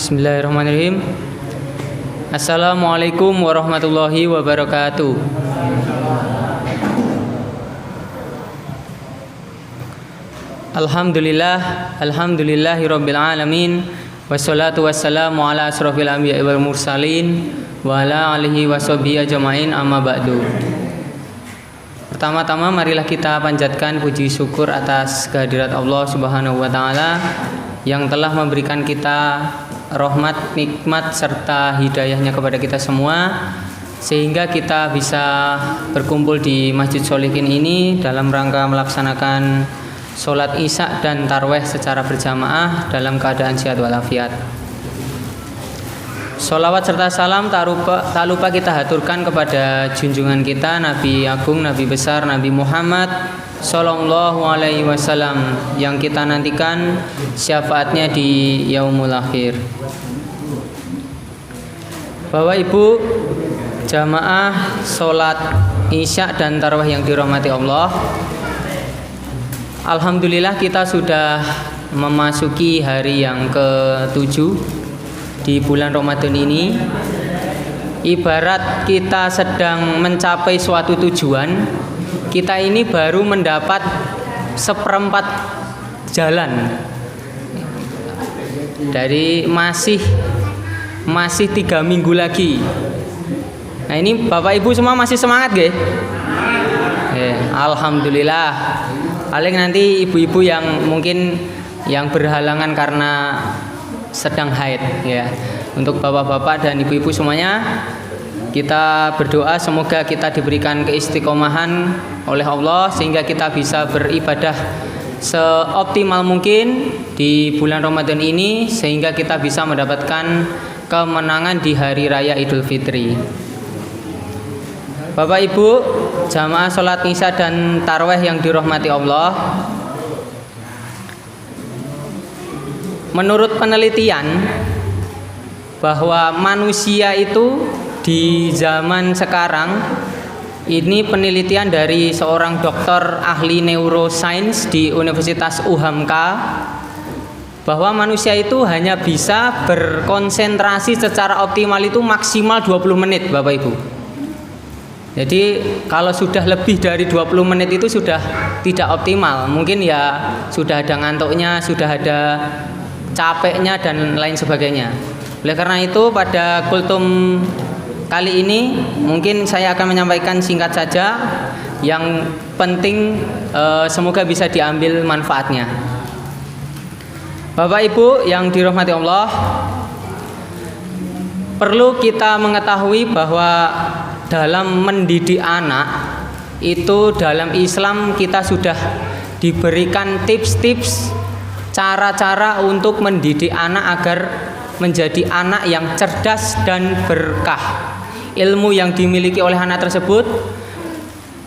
Bismillahirrahmanirrahim. Assalamualaikum warahmatullahi wabarakatuh. Alhamdulillahirabbil alamin. Wassalatu wassalamu ala asrofil anbiya'i wal mursalin wa ala alihi washabihi ajmain, amma ba'du. Pertama-tama marilah kita panjatkan puji syukur atas kehadirat Allah Subhanahu wa taala yang telah memberikan kita rahmat, nikmat serta hidayahnya kepada kita semua, sehingga kita bisa berkumpul di Masjid Sholihin ini dalam rangka melaksanakan sholat isya dan tarweh secara berjamaah dalam keadaan sehat walafiat. Sholawat serta salam tak lupa kita haturkan kepada junjungan kita Nabi Agung, Nabi besar, Nabi Muhammad Sallallahu Alaihi Wasallam yang kita nantikan syafaatnya di yaumul akhir. Bapak Ibu jamaah sholat isya dan tarawih yang dirahmati Allah, alhamdulillah kita sudah memasuki hari yang ke-7 di bulan Ramadan ini. Ibarat kita sedang mencapai suatu tujuan, kita ini baru mendapat seperempat jalan. Dari masih 3 minggu lagi. Nah, ini Bapak Ibu semua masih semangat nggih? Alhamdulillah. Paling nanti ibu-ibu yang mungkin yang berhalangan karena sedang haid ya. Untuk bapak-bapak dan ibu-ibu semuanya, kita berdoa semoga kita diberikan keistiqomahan oleh Allah sehingga kita bisa beribadah seoptimal mungkin di bulan Ramadan ini, sehingga kita bisa mendapatkan kemenangan di hari raya Idul Fitri. Bapak Ibu jamaah sholat isya dan taraweh yang dirahmati Allah, menurut penelitian bahwa manusia itu di zaman sekarang ini, penelitian dari seorang dokter ahli neuroscience di Universitas UHAMK, bahwa manusia itu hanya bisa berkonsentrasi secara optimal itu maksimal 20 menit Bapak Ibu. Jadi kalau sudah lebih dari 20 menit itu sudah tidak optimal. Mungkin ya sudah ada ngantuknya, sudah ada capeknya dan lain sebagainya. Oleh karena itu pada kultum kali ini mungkin saya akan menyampaikan singkat saja, yang penting semoga bisa diambil manfaatnya. Bapak Ibu yang dirahmati Allah, perlu kita mengetahui bahwa dalam mendidik anak itu dalam Islam kita sudah diberikan tips-tips, cara-cara untuk mendidik anak agar menjadi anak yang cerdas dan berkah. Ilmu yang dimiliki oleh anak tersebut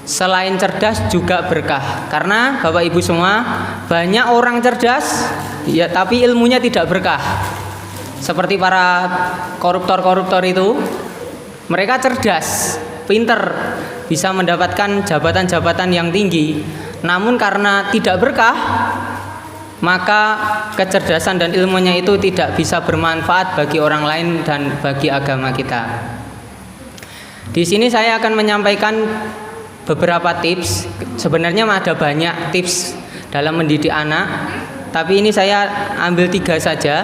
selain cerdas juga berkah. Karena Bapak Ibu semua, banyak orang cerdas ya tapi ilmunya tidak berkah. Seperti para koruptor-koruptor itu, mereka cerdas, pinter, bisa mendapatkan jabatan-jabatan yang tinggi, namun karena tidak berkah, maka kecerdasan dan ilmunya itu tidak bisa bermanfaat bagi orang lain dan bagi agama kita. Di sini saya akan menyampaikan beberapa tips. Sebenarnya ada banyak tips dalam mendidik anak, tapi ini saya ambil 3 saja.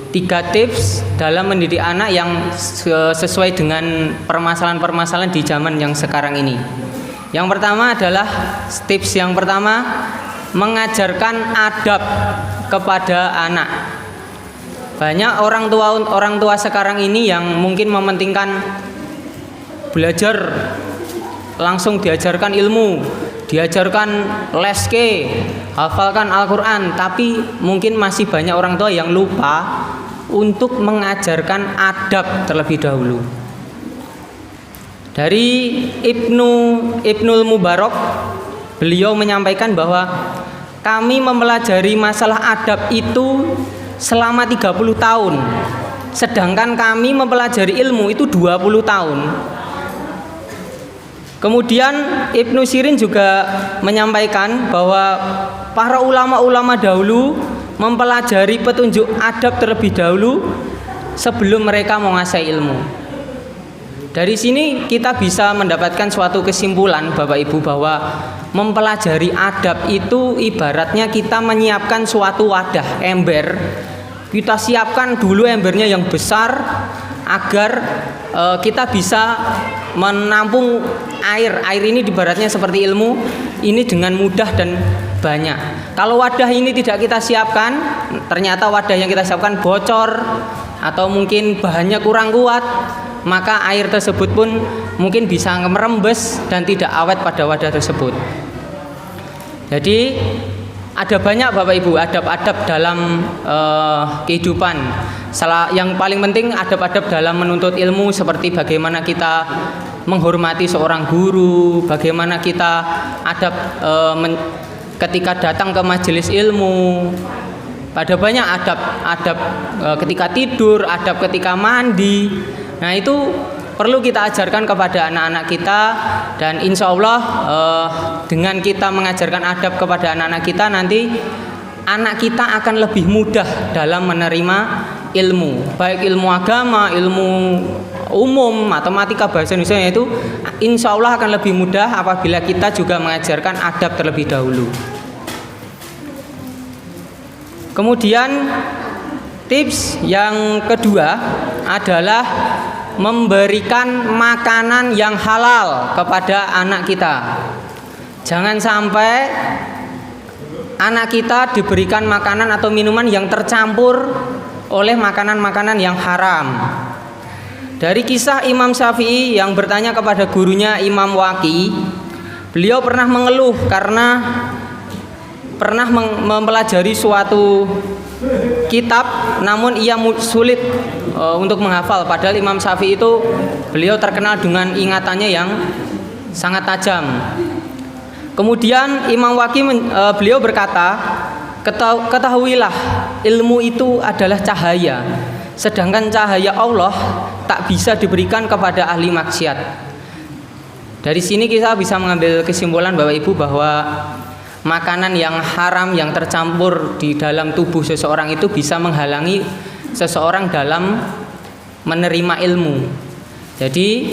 3 tips dalam mendidik anak yang sesuai dengan permasalahan-permasalahan di zaman yang sekarang ini. Yang pertama adalah tips yang pertama, mengajarkan adab kepada anak. Banyak orang tua sekarang ini yang mungkin mementingkan belajar, langsung diajarkan ilmu, diajarkan leske, hafalkan Al-Quran, tapi mungkin masih banyak orang tua yang lupa untuk mengajarkan adab terlebih dahulu. Dari Ibnul Mubarak, beliau menyampaikan bahwa kami mempelajari masalah adab itu selama 30 tahun, sedangkan kami mempelajari ilmu itu 20 tahun. Kemudian Ibnu Sirin juga menyampaikan bahwa para ulama-ulama dahulu mempelajari petunjuk adab terlebih dahulu sebelum mereka menguasai ilmu. Dari sini kita bisa mendapatkan suatu kesimpulan Bapak Ibu bahwa mempelajari adab itu ibaratnya kita menyiapkan suatu wadah ember. Kita siapkan dulu embernya yang besar agar kita bisa menampung air. Air ini ibaratnya seperti ilmu ini dengan mudah dan banyak. Kalau wadah ini tidak kita siapkan, ternyata wadah yang kita siapkan bocor atau mungkin bahannya kurang kuat, maka air tersebut pun mungkin bisa merembes dan tidak awet pada wadah tersebut. Jadi ada banyak Bapak Ibu adab-adab dalam kehidupan. Yang paling penting adab-adab dalam menuntut ilmu seperti bagaimana kita menghormati seorang guru, bagaimana kita adab ketika datang ke majelis ilmu. Ada banyak adab ketika tidur, adab ketika mandi. Nah itu perlu kita ajarkan kepada anak-anak kita, dan insya Allah dengan kita mengajarkan adab kepada anak-anak kita, nanti anak kita akan lebih mudah dalam menerima ilmu, baik ilmu agama, ilmu umum, matematika, bahasa Indonesia, itu insya Allah akan lebih mudah apabila kita juga mengajarkan adab terlebih dahulu. Kemudian tips yang kedua adalah memberikan makanan yang halal kepada anak kita. Jangan sampai anak kita diberikan makanan atau minuman yang tercampur oleh makanan-makanan yang haram. Dari kisah Imam Syafi'i yang bertanya kepada gurunya Imam Waqi, beliau pernah mengeluh karena pernah mempelajari suatu kitab namun ia sulit untuk menghafal, padahal Imam Syafi'i itu beliau terkenal dengan ingatannya yang sangat tajam. Kemudian Imam Waqi beliau berkata, ketahuilah ilmu itu adalah cahaya, sedangkan cahaya Allah tak bisa diberikan kepada ahli maksiat. Dari sini kita bisa mengambil kesimpulan Bapak Ibu bahwa makanan yang haram yang tercampur di dalam tubuh seseorang itu bisa menghalangi seseorang dalam menerima ilmu. Jadi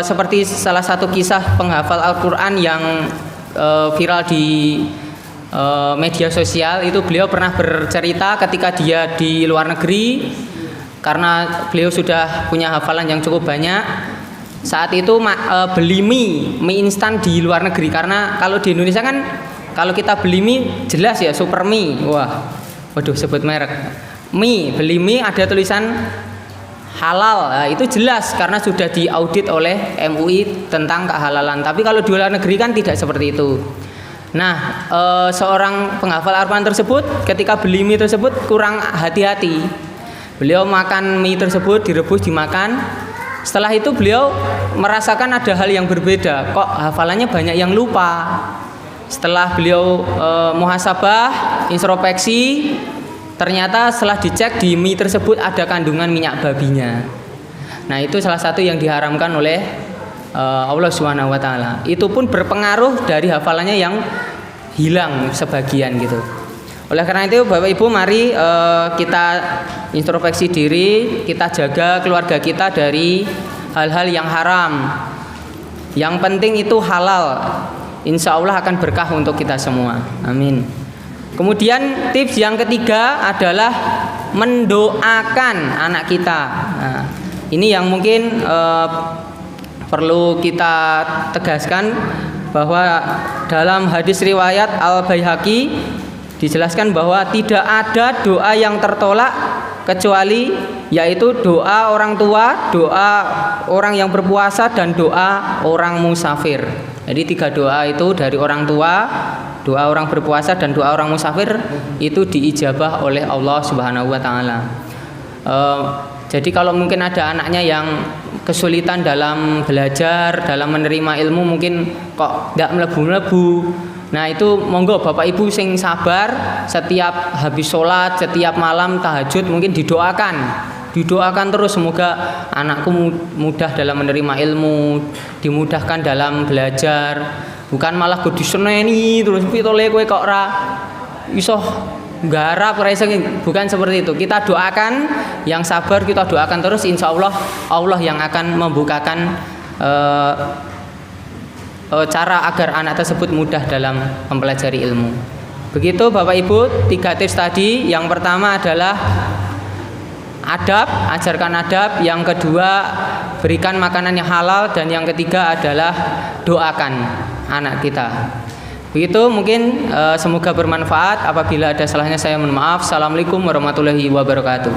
seperti salah satu kisah penghafal Al-Quran yang viral di media sosial, itu beliau pernah bercerita ketika dia di luar negeri, karena beliau sudah punya hafalan yang cukup banyak. Saat itu beli mie instan di luar negeri, karena kalau di Indonesia kan kalau kita beli mie jelas ya super mie, waduh sebut merek, beli mie ada tulisan halal, nah, itu jelas karena sudah diaudit oleh MUI tentang kehalalan. Tapi kalau di luar negeri kan tidak seperti itu. Nah seorang penghafal Al-Quran tersebut ketika beli mie tersebut kurang hati-hati, beliau makan mie tersebut, direbus dimakan. Setelah itu beliau merasakan ada hal yang berbeda, kok hafalannya banyak yang lupa. Setelah beliau muhasabah, introspeksi, ternyata setelah dicek di mie tersebut ada kandungan minyak babinya. Nah itu salah satu yang diharamkan oleh Allah Subhanahu Wa Taala. Itu pun berpengaruh dari hafalannya yang hilang sebagian gitu. Oleh karena itu Bapak Ibu, mari kita introspeksi diri, kita jaga keluarga kita dari hal-hal yang haram. Yang penting itu halal. Insya Allah akan berkah untuk kita semua. Amin. Kemudian tips yang ketiga adalah mendoakan anak kita. Nah, ini yang mungkin perlu kita tegaskan, bahwa dalam hadis riwayat Al-Baihaqi dijelaskan bahwa tidak ada doa yang tertolak kecuali yaitu doa orang tua, doa orang yang berpuasa, dan doa orang musafir. Jadi 3 doa itu dari orang tua, doa orang berpuasa, dan doa orang musafir itu diijabah oleh Allah Subhanahu Wa Taala. Jadi kalau mungkin ada anaknya yang kesulitan dalam belajar, dalam menerima ilmu, mungkin kok tidak melebu-melebu, nah itu monggo Bapak Ibu sing sabar, setiap habis sholat, setiap malam tahajud mungkin didoakan terus, semoga anakku mudah dalam menerima ilmu, dimudahkan dalam belajar, bukan malah gue diseneni terus pitole kowe kok ora iso garap bukan seperti itu. Kita doakan yang sabar, kita doakan terus, insya Allah Allah yang akan membukakan cara agar anak tersebut mudah dalam mempelajari ilmu. Begitu Bapak Ibu, 3 tips tadi. Yang pertama adalah adab, ajarkan adab. Yang kedua, berikan makanan yang halal. Dan yang ketiga adalah doakan anak kita. Begitu, mungkin semoga bermanfaat. Apabila ada salahnya saya mohon maaf. Assalamualaikum warahmatullahi wabarakatuh.